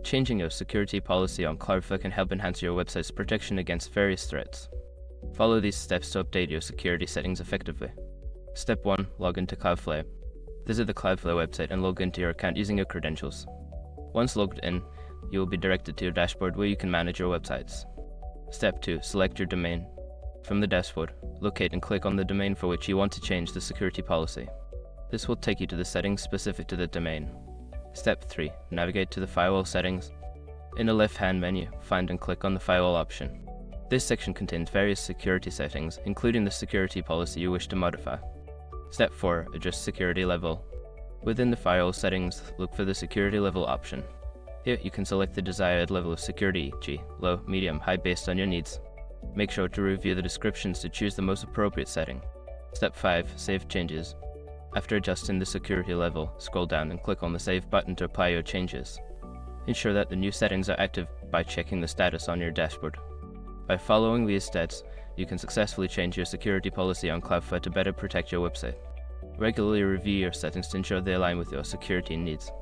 Changing your security policy on Cloudflare can help enhance your website's protection against various threats. Follow these steps to update your security settings effectively. Step 1. Log into Cloudflare. Visit the Cloudflare website and log into your account using your credentials. Once logged in, you will be directed to your dashboard where you can manage your websites. Step 2. Select your domain. From the dashboard, locate and click on the domain for which you want to change the security policy. This will take you to the settings specific to the domain. Step 3. Navigate to the firewall settings. In the left-hand menu, find and click on the firewall option. This section contains various security settings, including the security policy you wish to modify. Step 4. Adjust security level. Within the firewall settings, look for the security level option. Here you can select the desired level of security, e.g., low, medium, high based on your needs. Make sure to review the descriptions to choose the most appropriate setting. Step 5. Save changes. After adjusting the security level, scroll down and click on the Save button to apply your changes. Ensure that the new settings are active by checking the status on your dashboard. By following these steps, you can successfully change your security policy on Cloudflare to better protect your website. Regularly review your settings to ensure they align with your security needs.